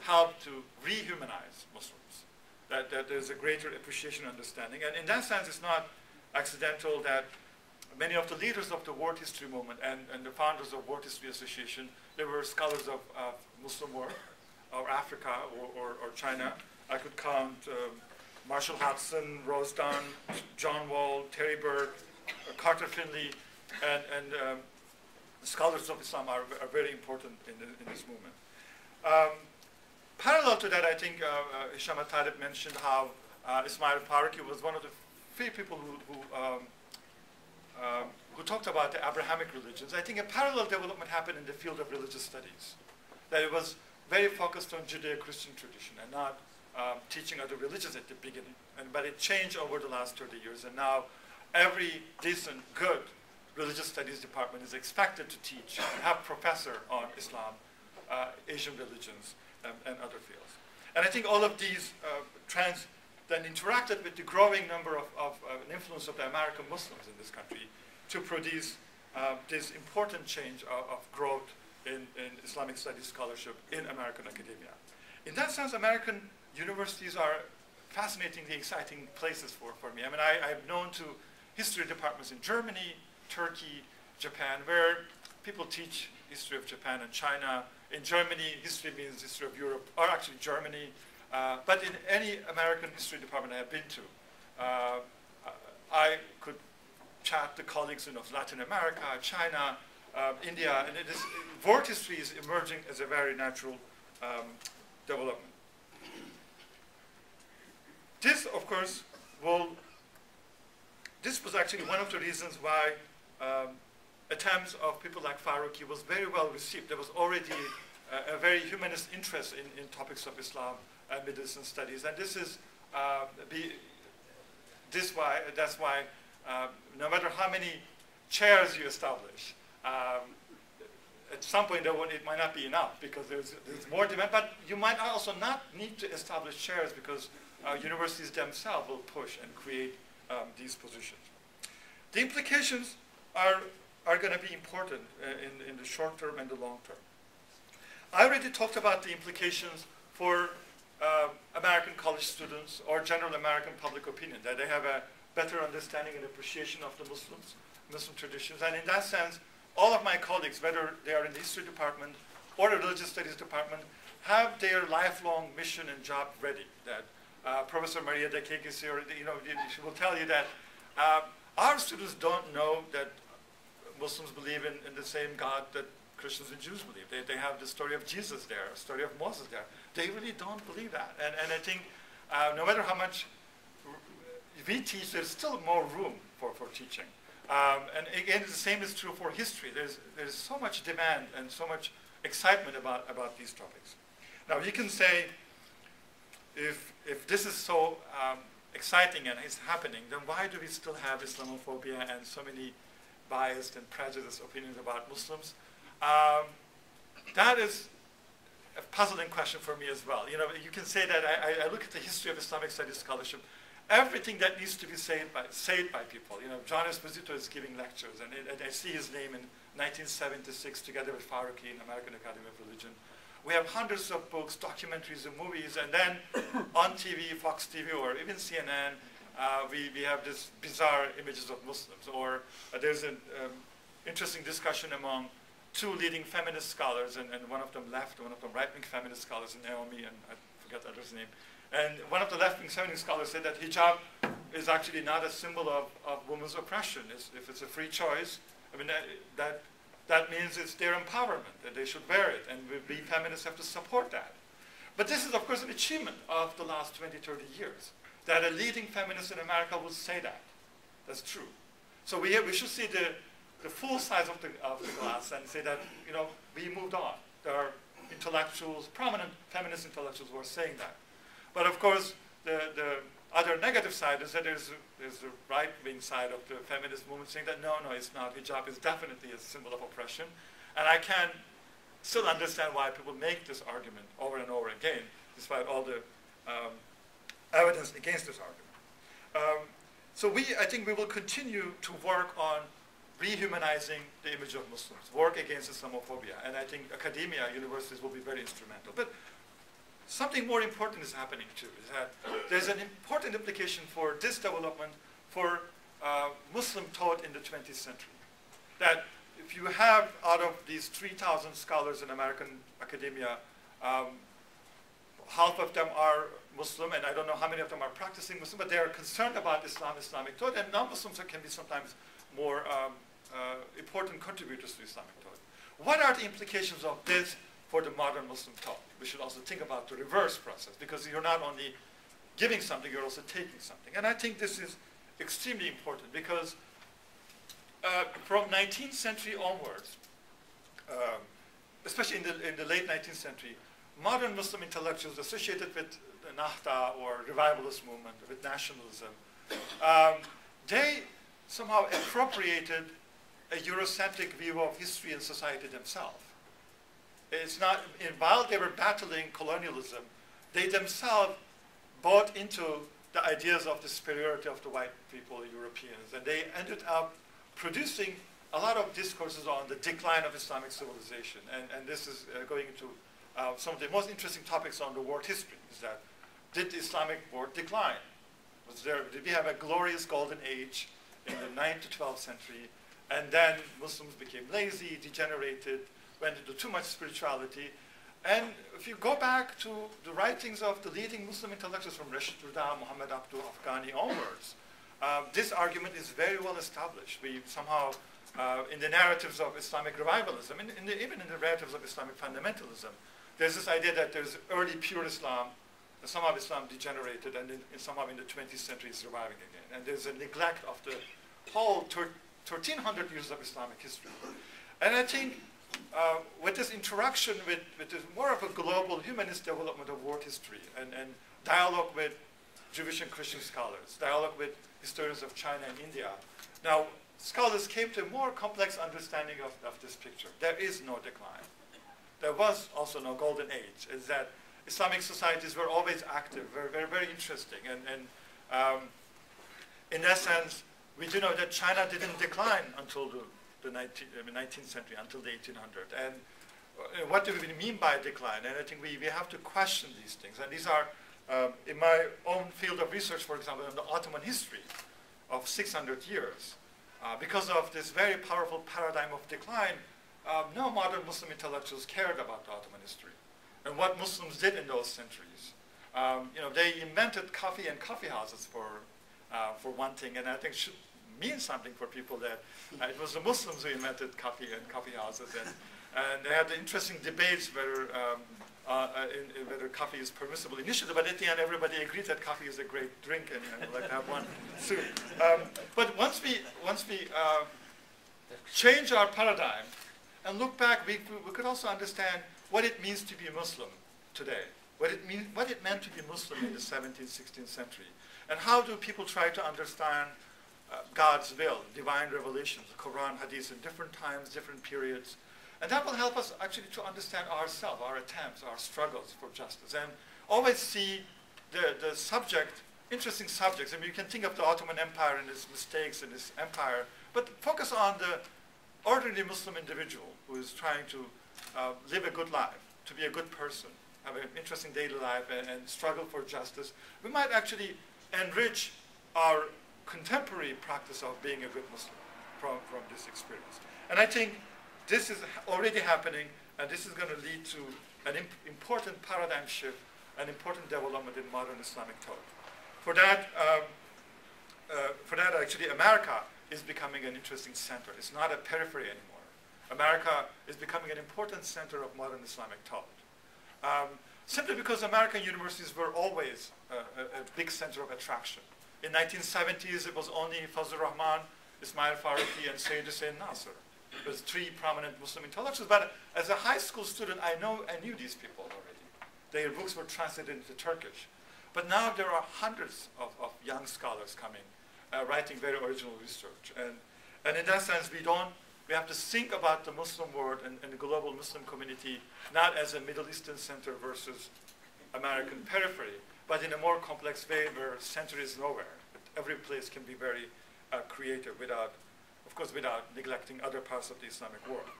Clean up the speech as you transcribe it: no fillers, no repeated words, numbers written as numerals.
help to rehumanize Muslims, that there's a greater appreciation and understanding. And in that sense, it's not accidental that many of the leaders of the world history movement and the founders of World History Association, they were scholars of Muslim world, or Africa, or China. I could count Marshall Hudson, Rose Dunn, John Wall, Terry Burke, Carter Finley, and scholars of Islam are very important in this movement. Parallel to that, I think Hisham Talib mentioned how Ismail Farooqi was one of the few people who talked about the Abrahamic religions. I think a parallel development happened in the field of religious studies, that it was very focused on Judeo-Christian tradition and not teaching other religions at the beginning. But it changed over the last 30 years, and now every decent, good religious studies department is expected to teach and have professor on Islam, Asian religions, and other fields. And I think all of these trends then interacted with the growing number of influence of the American Muslims in this country to produce this important change of growth in Islamic studies scholarship in American academia. In that sense, American universities are fascinatingly exciting places for me. I mean, I've known to history departments in Germany, Turkey, Japan, where people teach history of Japan and China. In Germany, history means history of Europe, or actually Germany. But in any American history department I have been to, I could chat to colleagues of Latin America, China, India, and world history is emerging as a very natural development. This, of course, this was actually one of the reasons why attempts of people like Farooqi was very well received. There was already a very humanist interest in topics of Islam and Middle Eastern studies, and this is that's why no matter how many chairs you establish, at some point it might not be enough because there's more demand. But you might also not need to establish chairs because universities themselves will push and create these positions. The implications are going to be important in the short term and the long term. I already talked about the implications for American college students or general American public opinion, that they have a better understanding and appreciation of the Muslim traditions. And in that sense, all of my colleagues, whether they are in the history department or the religious studies department, have their lifelong mission and job ready. That Professor Maria de Kekis here, she will tell you that our students don't know that Muslims believe in the same God that Christians and Jews believe. They have the story of Jesus there, a story of Moses there. They really don't believe that. And I think no matter how much we teach, there's still more room for teaching. And again, the same is true for history. There's so much demand and so much excitement about these topics. Now, you can say, if this is so exciting and it's happening, then why do we still have Islamophobia and so many biased and prejudiced opinions about Muslims? That is a puzzling question for me as well. You can say that I look at the history of Islamic studies scholarship. Everything that needs to be said by people. John Esposito is giving lectures, and I see his name in 1976 together with Farooqi in American Academy of Religion. We have hundreds of books, documentaries, and movies, and then on TV, Fox TV, or even CNN, we have this bizarre images of Muslims. Or there's an interesting discussion among two leading feminist scholars, and one of them left, one of them right-wing feminist scholars, Naomi, and I forget the other's name. And one of the left-wing feminist scholars said that hijab is actually not a symbol of women's oppression. If it's a free choice, I mean, that means it's their empowerment, that they should wear it, and we feminists have to support that. But this is, of course, an achievement of the last 20, 30 years, that a leading feminist in America would say that. That's true. So we should see the full size of the glass and say that, we moved on. There are intellectuals, prominent feminist intellectuals who are saying that. But of course, the other negative side is that there's the right-wing side of the feminist movement saying that no, it's not. Hijab is definitely a symbol of oppression. And I can still understand why people make this argument over and over again, despite all the evidence against this argument. So I think we will continue to work on rehumanizing the image of Muslims, work against Islamophobia. And I think academia, universities will be very instrumental. But something more important is happening too, is that there's an important implication for this development for Muslim thought in the 20th century. That if you have, out of these 3,000 scholars in American academia, half of them are Muslim, and I don't know how many of them are practicing Muslim, but they are concerned about Islam, Islamic thought, and non-Muslims can be sometimes more important contributors to Islamic thought. What are the implications of this for the modern Muslim thought? We should also think about the reverse process, because you're not only giving something, you're also taking something. And I think this is extremely important, because from 19th century onwards, especially in the late 19th century, modern Muslim intellectuals associated with the Nahda or revivalist movement, with nationalism, they somehow appropriated a Eurocentric view of history and society themselves. It's not, while they were battling colonialism, they themselves bought into the ideas of the superiority of the white people, Europeans, and they ended up producing a lot of discourses on the decline of Islamic civilization. And this is going into some of the most interesting topics on the world history, is that did the Islamic world decline? Did we have a glorious golden age in the 9th to 12th century, and then Muslims became lazy, degenerated, went into too much spirituality? And if you go back to the writings of the leading Muslim intellectuals from Rashid Rida, Muhammad Abdul Afghani onwards, this argument is very well established. We somehow, in the narratives of Islamic revivalism, even in the narratives of Islamic fundamentalism, there's this idea that there's early pure Islam, and somehow Islam degenerated, and somehow in the 20th century is reviving again. And there's a neglect of the whole 1,300 years of Islamic history. And I think with this interaction with this more of a global humanist development of world history, and dialogue with Jewish and Christian scholars, dialogue with historians of China and India, now scholars came to a more complex understanding of this picture. There is no decline. There was also no golden age. Is that Islamic societies were always active, very, very interesting. And in that sense, we do know that China didn't decline until the 19th century, until the 1800s. And what do we mean by decline? And I think we have to question these things. And these are, in my own field of research, for example, in the Ottoman history of 600 years, because of this very powerful paradigm of decline, no modern Muslim intellectuals cared about the Ottoman history and what Muslims did in those centuries. They invented coffee and coffee houses for one thing, and I think should mean something for people that it was the Muslims who invented coffee and coffee houses, and they had interesting debates whether coffee is permissible initially, but at the end everybody agreed that coffee is a great drink, and we'd like to have one soon. But once we change our paradigm and look back, we could also understand what it means to be a Muslim today, what it meant to be Muslim in the 17th, 16th century, and how do people try to understand God's will, divine revelations, the Quran, Hadith, in different times, different periods. And that will help us actually to understand ourselves, our attempts, our struggles for justice, and always see the subject, interesting subjects. I mean, you can think of the Ottoman Empire and its mistakes in its empire, but focus on the ordinary Muslim individual who is trying to live a good life, to be a good person, have an interesting daily life, and struggle for justice. We might actually enrich our contemporary practice of being a good Muslim from this experience. And I think this is already happening, and this is going to lead to an important paradigm shift, an important development in modern Islamic thought. For that, actually, America is becoming an interesting center. It's not a periphery anymore. America is becoming an important center of modern Islamic thought. Simply because American universities were always a big center of attraction. In 1970s, it was only Fazlur Rahman, Ismail Farooqi, and Sayyid Hussein Nasr. It was three prominent Muslim intellectuals. But as a high school student, I knew these people already. Their books were translated into Turkish. But now there are hundreds of young scholars coming, writing very original research. And in that sense, we have to think about the Muslim world and the global Muslim community not as a Middle Eastern center versus American periphery, but in a more complex way where center is nowhere. Every place can be very creative without neglecting other parts of the Islamic world.